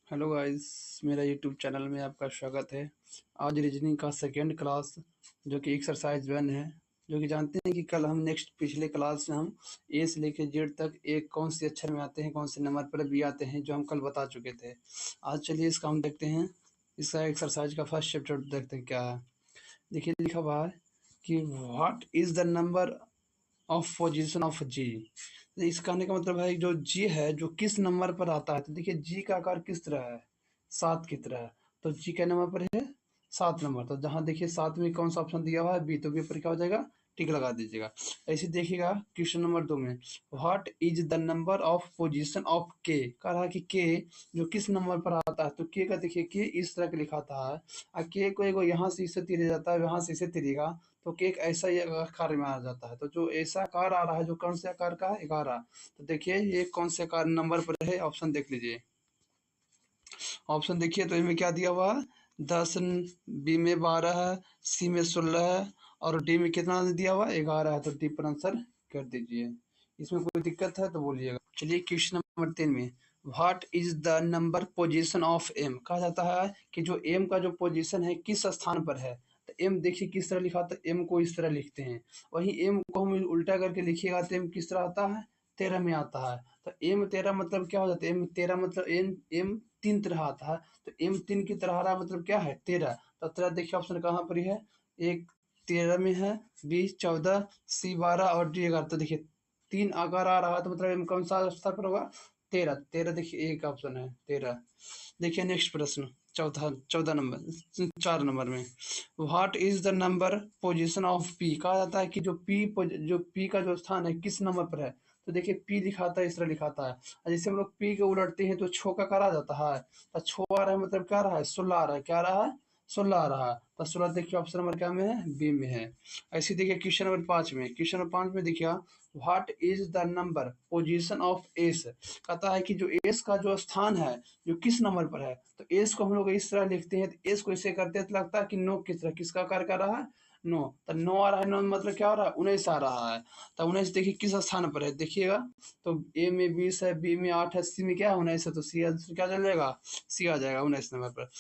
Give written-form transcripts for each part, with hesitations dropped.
Hello guys, मेरा YouTube channel में आपका स्वागत है। आज रीजनिंग का सेकेंड क्लास जो कि एक्सरसाइज 1 है। जो कि जानते हैं कि कल हम पिछले क्लास में हम ए से लेकर जेड तक एक कौन से अक्षर में आते हैं, कौन से नंबर पर भी आते हैं, जो हम कल बता चुके थे। आज चलिए इसका हम देखते हैं। इसका एक्सरसाइज का फर्स्ट चैप्टर देखते हैं क्या है। देखिए लिखा हुआ है कि what is the number of position of G. इस कहने का मतलब है जो जी है जो किस नंबर पर आता है। तो देखिए जी का आकार किस तरह है, 7 की तरह है। तो जी के नंबर पर है 7 नंबर। तो जहाँ देखिए 7 में कौन सा ऑप्शन दिया हुआ है, बी, तो बी पर क्या हो जाएगा, टिक लगा दीजिएगा। ऐसे देखिएगा क्वेश्चन नंबर 2 में what is the number of position of के, कह रहा है कि के जो किस नंबर पर आता है। तो के का देखिए के इस तरह के लिखा था है, और के को एगो यहाँ से इसे तिरे जाता है, यहाँ से इसे तिरेगा, तो केक ऐसा ही आकार में आ जाता है। तो जो ऐसा आकार आ रहा है जो कौन से आकार का है, 11। तो देखिए ये कौन से आकार नंबर पर है, ऑप्शन देख लीजिए। ऑप्शन देखिए तो इसमें क्या दिया हुआ है, 10, बी में 12 है, सी में 16 है, और डी में कितना दिया हुआ है, 11 है। तो डी पर आंसर कर दीजिए। इसमें कोई दिक्कत है तो बोलिएगा। चलिए क्वेश्चन नंबर 3 में what is the number position of M, कहा जाता है कि जो एम का जो पोजीशन है किस स्थान पर है। तो एम देखिए किस तरह लिखा था, एम को इस तरह लिखते हैं। वहीं एम को हम उल्टा करके लिखिएगा तो एम किस तरह आता है, 13 में आता है। तो एम 13 मतलब क्या हो जाता है, एम 13 मतलब एम एम 3 तरह आता है। तो एम 3 की तरह आ रहा है मतलब क्या है, 13। तो 13 देखिए ऑप्शन कहाँ पर है, एक 13 में है, बी 14, सी 12 और डी 11। तो देखिए 3 आकार आ रहा है, तो मतलब एम कौन सा स्थान पर होगा, 13। 13 देखिए एक ऑप्शन है 13। देखिए नेक्स्ट प्रश्न, चौथा 14 नंबर 4 नंबर में what is the number position of P, कहा जाता है कि जो पी का जो स्थान है किस नंबर पर है। तो देखिए पी लिखाता है, इस तरह लिखाता है। जैसे हम लोग पी को उलटते हैं तो छो का करा जाता है। तो छो आ रहा है मतलब क्या आ रहा है, 16 आ रहा है। क्या आ रहा है, 16 आ रहा है। तो 16 देखिए ऑप्शन नंबर क्या में है, बी में है। ऐसे देखिए क्वेश्चन नंबर 5 में, क्वेश्चन नंबर 5 में देखिए what is the number position of S, कहता है कि जो एस का जो स्थान है जो किस नंबर पर है। तो एस को हम लोग इस तरह लिखते हैं, तो एस को इसे करते हैं तो लगता है कि नो किस तरह, किसका आकार कर रहा है, नो। तो 9 आ रहा है, 9 मतलब क्या हो रहा है, 19 आ रहा है। तो 19 देखिए किस स्थान पर है, देखिएगा तो ए में 20 है, बी में 8 है, सी में क्या है 19 है। तो सी क्या चलेगा, सी आ जाएगा 19 नंबर पर।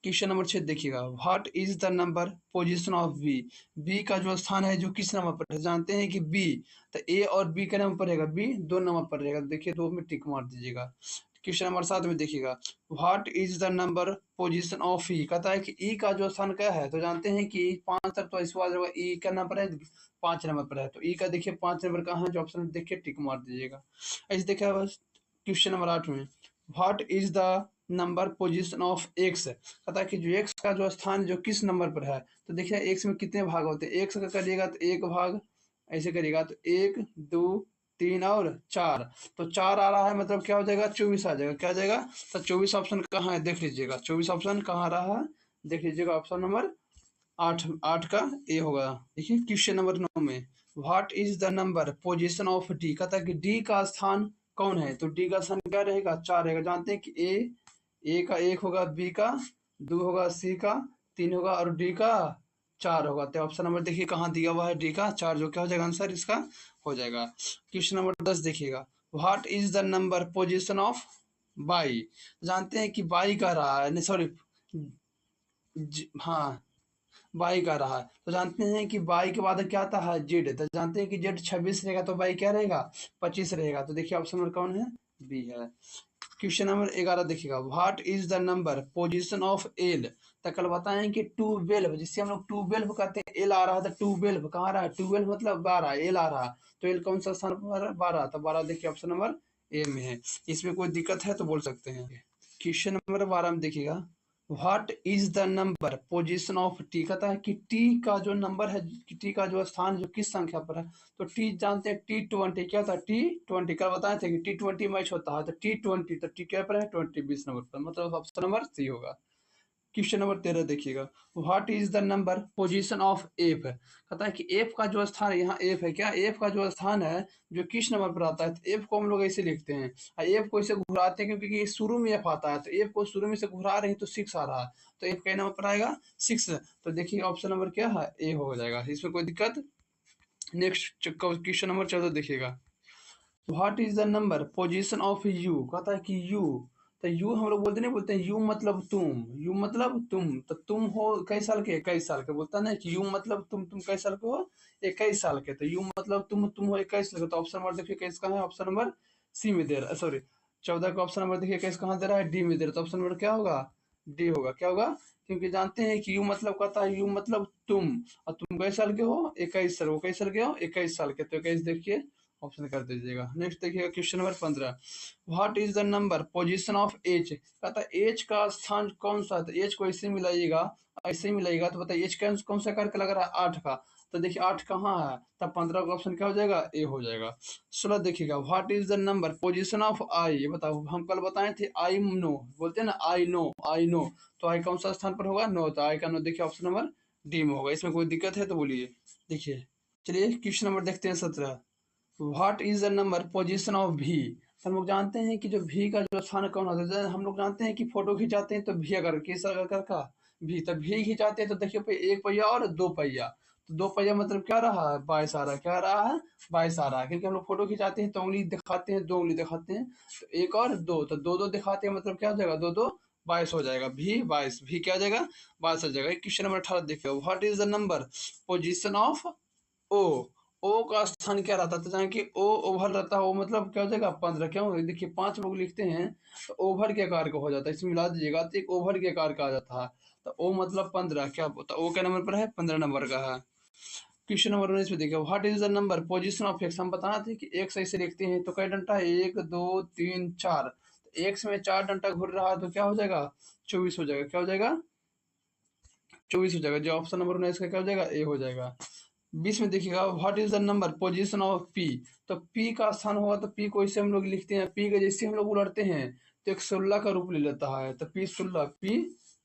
क्वेश्चन नंबर 6 देखिएगा what is the number position of B, B का जो स्थान है जो किस नंबर पर है। जानते हैं कि बी, तो ए और बी का नंबर पर रहेगा, बी 2 नंबर पर रहेगा। देखिए 2 में टिक मार दीजिएगा। क्वेश्चन नंबर 7 में देखिएगा what is the number position of E, कहता है कि ई का जो स्थान क्या है। तो जानते हैं कि 5 तक, तो इस बार ई का नंबर है 5 नंबर पर है। तो ई का देखिए 5 नंबर कहाँ है, जो ऑप्शन देखिए टिक मार दीजिएगा। ऐसे देखिए बस। क्वेश्चन नंबर 8 में what is the number position of x, कहता है कि जो एक्स का जो स्थान जो किस नंबर पर है। तो देखिए एक्स में कितने भाग होते हैं, एक्स का करिएगा तो एक भाग, ऐसे करिएगा तो 1, 2, 3 और 4। तो 4 आ रहा है मतलब क्या हो जाएगा, 24 आ जाएगा। क्या आ जाएगा, तो 24 ऑप्शन कहाँ है देख लीजिएगा, 24 ऑप्शन कहाँ आ रहा है, देख लीजिएगा ऑप्शन नंबर 8, 8 का ए होगा। देखिए क्वेश्चन नंबर 9 में what is the number position of D, कहता है कि डी का स्थान कौन है। तो डी का स्थान क्या रहेगा, 4 रहेगा। जानते हैं कि ए का 1 होगा, बी का 2 होगा, सी का 3 होगा और डी का 4 होगा। तो ऑप्शन नंबर देखिए कहाँ दिया हुआ है, डी का 4, जो क्या हो जाएगा आंसर इसका हो जाएगा। क्वेश्चन नंबर 10 देखिएगा what is the number position of by, जानते हैं कि बाई का रहा है, नहीं सॉरी, हाँ बाई का रहा है। तो जानते हैं कि बाई के बाद क्या आता है, जेड। तो जानते हैं कि जेड 26 रहेगा, तो बाई क्या रहेगा, 25 रहेगा। तो देखिए ऑप्शन नंबर कौन है, बी है। क्वेश्चन नंबर 11 देखिएगा what is the number position of L, तो कल बताएं कि 12, जिससे हम लोग 12 कहते हैं, एल आ रहा है। तो 12 कहाँ आ रहा है, 12 मतलब 12, एल आ रहा है। तो एल कौन सा स्थान पर है, 12। तो 12 देखिए ऑप्शन नंबर ए में है। इसमें कोई दिक्कत है तो बोल सकते हैं। क्वेश्चन नंबर 12 में देखिएगा what is the number position of T, कहता है कि टी का जो नंबर है, टी का जो स्थान जो किस संख्या पर है। तो टी जानते हैं T20 क्या होता है, T20 कल बताए थे कि T20 मैच होता है। तो T20 तो टी क्या पर है, 20 20 नंबर पर, मतलब ऑप्शन नंबर सी होगा। क्वेश्चन नंबर 13 देखिएगा what is the number position of F, कहता है कि एफ का जो स्थान है, यहाँ एफ है क्या, एफ का जो स्थान है जो किस नंबर पर आता है। तो एफ को हम लोग ऐसे लिखते हैं, एफ को इसे घुराते हैं क्योंकि शुरू में एफ आता है। तो एफ को शुरू में से घुरा रहे हैं तो 6 आ रहा है। तो एफ का नंबर पर आएगा 6। तो देखिए ऑप्शन नंबर क्या है, ए हो जाएगा, इसमें कोई दिक्कत। नेक्स्ट क्वेश्चन नंबर 14 देखिएगा what is the number position of you, कहता है कि यू, तो यू हम लोग बोलते नहीं, बोलते हैं यू मतलब तुम, यू मतलब तुम, तो तुम हो कई साल के, 21 साल के, बोलता ना कि यू मतलब तुम कई साल के हो, 21 साल के, तो यू मतलब तुम हो 21 साल के, तो ऑप्शन नंबर देखिए 21 कहाँ है, ऑप्शन नंबर सी में दे रहा है, सॉरी 14 का ऑप्शन नंबर देखिए 21 कहाँ दे रहा है, डी में दे रहा है, तो ऑप्शन नंबर क्या होगा, डी होगा। क्या होगा, क्योंकि जानते हैं कि यू मतलब कहता है यू मतलब तुम, और तुम कई साल के हो, 21 साल, वो कई साल के हो, 21 साल के, तो 21 देखिए ऑप्शन कर दीजिएगा। नेक्स्ट देखिएगा question number 15, what is the number position of H, कहता है एच का स्थान कौन सा है, तो एच को ऐसे मिलाइएगा, ऐसे ही मिलाइएगा, तो बताइए एच कौन सा करके लग रहा है, 8 का, तो देखिए 8 कहाँ है, तब 15 का ऑप्शन क्या हो जाएगा, ए हो जाएगा। 16 देखिएगा, what is the number position of I, ये बताओ, हम कल बताए थे आई नो, बोलते हैं ना आई नो, आई नो, तो आई कौन सा स्थान पर होगा, नो, तो आई का नो देखिए ऑप्शन नंबर डी में होगा। इसमें कोई दिक्कत है तो बोलिए। देखिए चलिए क्वेश्चन नंबर देखते हैं 17, what is the number position of भी, हम लोग जानते हैं कि जो भी का जो स्थान कौन होता है, जैसे हम लोग जानते हैं कि फोटो खिंचाते हैं तो भी अगर किस अगर कर का भी, तो भी खिंचाते हैं तो देखिए एक पहिया और दो पहिया, तो दो पहिया मतलब क्या रहा है, बाईस आ रहा है, क्या रहा है, बाईस आ रहा है, क्योंकि हम लोग फोटो खिंचाते हैं तो उंगली दिखाते हैं, दो उंगली दिखाते हैं, तो एक और दो, तो दो दो दिखाते हैं, मतलब क्या हो जाएगा, दो दो 22 हो जाएगा, भी 22, भी क्या हो जाएगा, 22 हो जाएगा। क्वेश्चन नंबर 18 देखिए, what is the number position of O, O का स्थान क्या रहता है, तो जाने कि ओ ओवर रहता है, ओ मतलब क्या हो जाएगा 15, क्यों, देखिए 5 लोग लिखते हैं तो ओवर के आकार का हो जाता है, इसमें मिला दीजिएगा तो एक ओवर के आकार का आ जाता है, तो ओ मतलब 15, क्या तो ओ के नंबर पर है, 15 नंबर का है। क्वेश्चन नंबर 19 में देखिए, what is the number position of x, हम बताना थे कि एक सही से लिखते हैं तो कई डंटा है, 1 2 3 4, एक्स में 4 डंटा घूर रहा है तो क्या हो जाएगा, 24 हो जाएगा, क्या हो जाएगा, 24 हो जाएगा, जो ऑप्शन नंबर 19 का क्या हो जाएगा, ए हो जाएगा। 20 में देखिएगा, what is the number position of P, तो पी का स्थान होगा तो पी को इसे हम लोग लिखते हैं, पी का जैसे हम लोग उलटते हैं तो एक 16 का रूप ले लेता है, तो पी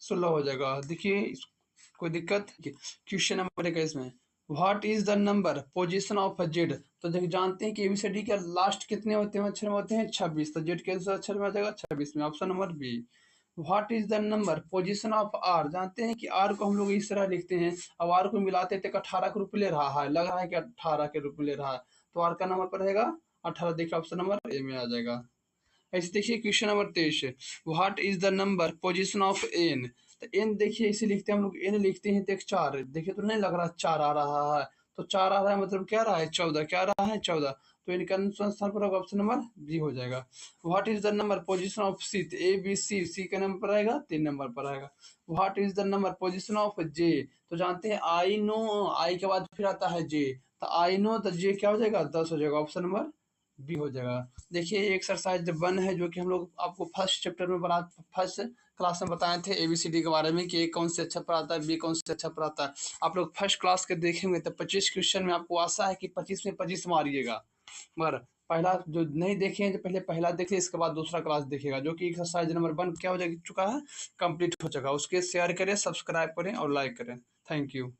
16 हो जाएगा। देखिए कोई दिक्कत, क्वेश्चन नंबर 21 में, what is the number position of Z, तो देखिए जानते हैं कि एबीसीडी के लास्ट कितने होते हैं, अक्षर में होते हैं 26, तो जेड के अक्षर में आ जाएगा 26 में, option number B. What is the number position of R, जानते हैं कि आर को हम लोग इस तरह लिखते हैं, अब आर को मिलाते थे 18 के रूप ले रहा है, लग रहा है कि 18 के रूप ले रहा है, तो आर का नंबर पर रहेगा 18, देखिए ऑप्शन नंबर ए में आ जाएगा। ऐसे देखिए question number 23, what is the number position of N, तो एन देखिए इसे लिखते हैं हम लोग, एन लिखते हैं तो एक 4, देखिए तो नहीं लग रहा 4 आ रहा है, तो 4 आ रहा है मतलब क्या रहा है 14, क्या रहा है 14, तो इनका स्थान पर ऑप्शन नंबर बी हो जाएगा। What is the number position of C, A B C, C के नंबर पर आएगा 3 नंबर पर आएगा। What is the number position of J, तो जानते हैं आई नो, आई के बाद फिर आता है जे, तो आई नो तो जे क्या हो जाएगा 10 हो जाएगा, ऑप्शन नंबर बी हो जाएगा। देखिए ये एक्सरसाइज 1 है जो कि हम लोग आपको फर्स्ट चैप्टर में बना, फर्स्ट क्लास में बताए थे एबीसीडी के बारे में कि ए कौन से अच्छा पढ़ाता है, बी कौन से अच्छा पढ़ाता है। आप लोग फर्स्ट क्लास के देखेंगे तो 25 क्वेश्चन में आपको आशा है कि 25 में 25 मारिएगा, मगर पहला जो नहीं देखे हैं तो पहले पहला देखिए, इसके बाद दूसरा क्लास देखिएगा, जो कि एक्सरसाइज नंबर 1 क्या हो चुका है, कंप्लीट हो चुका है। उसके शेयर करें, सब्सक्राइब करें और लाइक करें। Thank you.